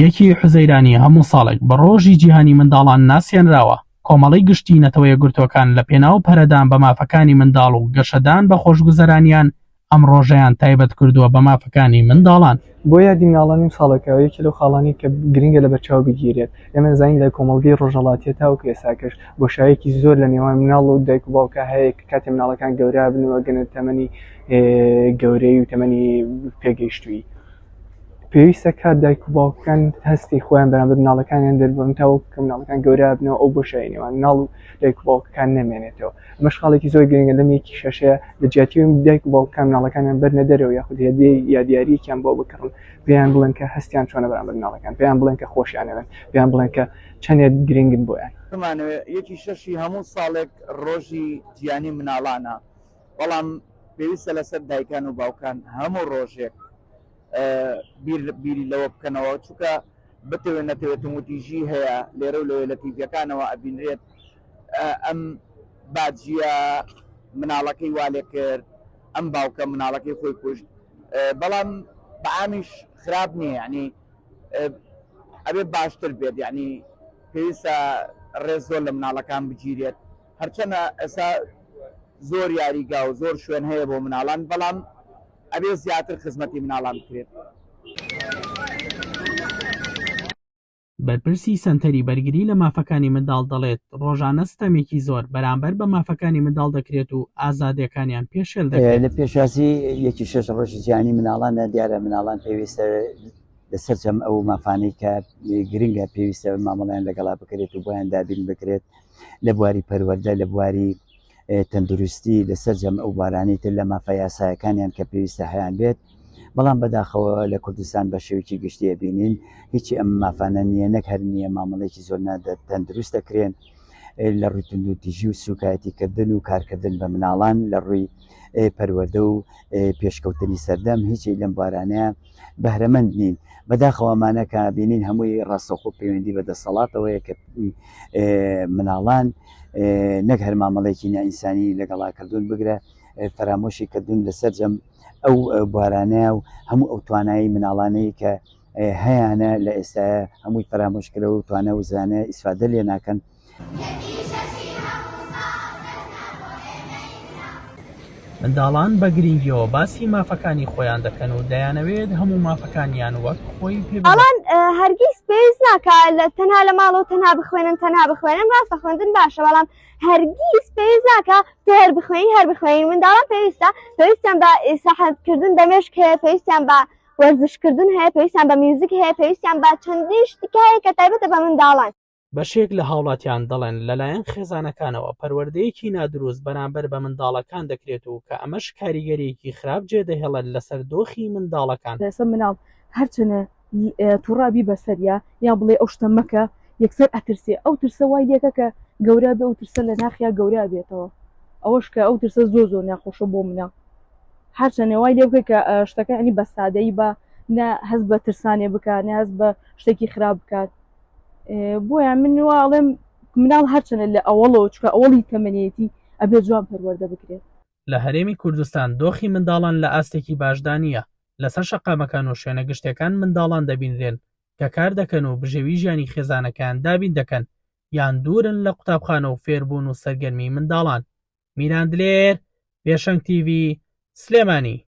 یەکی حوزەیرانی هەموو ساڵێک بە ڕۆژی جیهانی منداڵان ناسیێنراوە. کۆمەڵی گشتی نەتەوە یەکگرتووەکان لە پێناو پەرەدان بە مافەکانی منداڵ و گەشەدان بە خۆشگوزەرانیان ئەم ڕۆژەیان تایبەت کردووە بە مافەکانی منداڵان. بۆ یادی مناڵانیم ساڵەکەەوە یەکی لەو خاڵانی کە گرنگە لە بەرچاو بگیرێت. ئێمە زین لە کۆمەڵگەی ڕۆژهەڵاتیە تاوکو ئێساکەش بۆشایەکی زۆر لە نێوان مناڵ و دایک و باوکە هەیە کە کاتێ مناڵەکان گەورە بنەوە گەنە تەمەنی گەورەی و تەمەنی پێگەیشتووی. پێویستە کات دایک و باوکەکان هەستی خۆیان بەرامبەر مناڵەکانیان دەربن تاوەکو کە مناڵەکان گەورە بنەوە ئەو بۆشایی نێوان مناڵ و دایک و باوکەکان نەمێنێتەوە. ئەمەش خاڵێکی زۆر گرنگە لەم یەکی شەشەیە لە جیاتی دایک و باوکەکان مناڵەکانیان بەرنە دەرەوە یاخود هێدەی یادیاریەکیان بۆ بکڕن، پێیان بڵێن کە هەستیان چۆنە بەرامبەر مناڵەکان، پێیان بڵێن کە خۆشیانەوێن، پێیان بڵێن کە چەندێک گرنگن بۆیان. یەکی شەشی هەموو ساڵێک ڕۆژی جیهانی مناڵانە، بەڵام پێویستە لەسەر دایکان و باوکان هەموو ڕۆژێک بیری لەوە بکەنەوە، چونکە بتەوێت نەتەوێت وتیژی هەیە لێرە و لەوێ لە تیڤەکانەوە ئەبینرێت ئەم باجیە مناڵەکەی والێ کرد، ئەم باوکە مناڵەکەی خۆی کوشت، بەڵام بەعامیش خراپ نییە، یعنی ئەبێ باشتر بێت، یعنی پێویستە ڕێز زۆر لە مناڵەکان بگیرێت، هەرچەنە ئێستا زۆر یاریگا و زۆر شوێن هەیە بۆ مناڵان، بەڵام ئەبێ زیاتر خزمەتی مناڵان بکرێت. بەرپرسی سەنتەری بەرگری لە مافەکانی منداڵ دەڵێت ڕۆژانە ستەمێکی زۆر بەرامبەر بە مافەکانی منداڵ دەکرێت و ئازادیەکانیان پێشێل دەکرێت. لە پێشواسی یەکی شەش ڕۆژی جیهانی مناڵانە دیارە مناڵان پێویستە لەسەر جەم ئەو مافانەی کە گرنگە پێویستە مامەڵیان لەگەڵا بکرێت و بۆیان دابین بکرێت لە بواری پەروەردە، لە بواری تەندروستی، لەسەر جەم ئەو بارانەی تر لە مافە یاسایەکانیان کە پێویستە هەیان بێت. بەڵام بەداخەوە لە کوردستان بە شێوەیەکی گشتیە بینین هیچی ئەم مافانە نییە، نەک هەر نییە مامەڵێکی زۆر تەندروست دەکرێن لە ڕووی تونندوتیژی و سوکایەتیکردن و کارکردن بە مناڵان لە ڕووی پەروەردە و پێشکەوتنی سەردەم هیچی لەم بارانەیە بەهرەمەند نین. بەداخەوەمانە کە بینین هەمووی ڕاستەوخۆ پەیوەندی بە دەسەڵاتەوەیە کە مناڵان نەک هەر مامەڵێکی نائینسانی لەگەڵاکردون بگرە، فەرامۆشی کردون لەسەر جەم ئەو بارانەیە و هەموو ئەو توانایی مناڵانەی کە هەیەە لە ئێستاە هەمووی فەرامۆشکرەوە و توانە و زانە ئیسفادە لێ ناکەن. منداڵان بە گرنگیەوە باسی مافەکانی خۆیان دەکەن و دەیانەوێت هەموو مافەکانیان وەک خۆی ئەڵان هەرگیز پێویست ناکە تەنها لە ماڵەوە تەنها بخوێنن ڕاستە خوێندن باشە، بەڵام هەرگیز پێویست ناکە تۆ هەر بخوێنین. منداڵان پێویستیان بە ئیساحەتکردن بە مێشک هەیە، پێویستیان بە وەرزشکردن هەیە، پێویستیان بە میوزیک هەیە، پێویستیان بە چەندین شتێک هەیە کە تایبەتە بە منداڵان. بەشێک لە هاوڵاتیان دەڵێن لەلایەن خێزانەکانەوە پەروەردەیەکی نادروست بەرامبەر بە منداڵەکان دەکرێت و کە ئەمەش کاریگەریەکی خراپ جێدەهێڵێت لەسەر دۆخی منداڵەکان. لەسەر مناڵ هەرچەنە تووڕابی بەسەریا یان بڵێ ئەو شتە مەکە یەکسەر ئەترسێ، ئەو ترسە وای لێکە کە گەورە بێ ئەو ترسە لە ناخیا گەورە بێتەوە، ئەوەش کە ئەو ترسە زۆر ناخۆشە بۆ منە. هەرچەنێ وای لێ بکە کە شتەکە ئەنی بە سادەی بە نە هەست بە ترسانێ بکات، نە هەست بە شتێکی خراپ بکات. بۆیان من واڵێم مناڵ هەرچەنە لە ئەوڵەوە چکە ئەوڵی تەمەنێتی ئەبێ جوان پەروەردە بکرێت. لە هەرێمی کوردستان دۆخی منداڵان لە ئاستێکی باشدانە. لەسەر شەقامەکان و شوێنە گشتەکان منداڵان دەبینرێن کە کار دەکەن و بژێوی ژیانی خێزانەکان دابین دەکەن یان دوورن لە قوتابخانە و فێربوون و سەرگەرمی منداڵان. میران دلێر، پێشەنگ تیڤی، سلێمانی.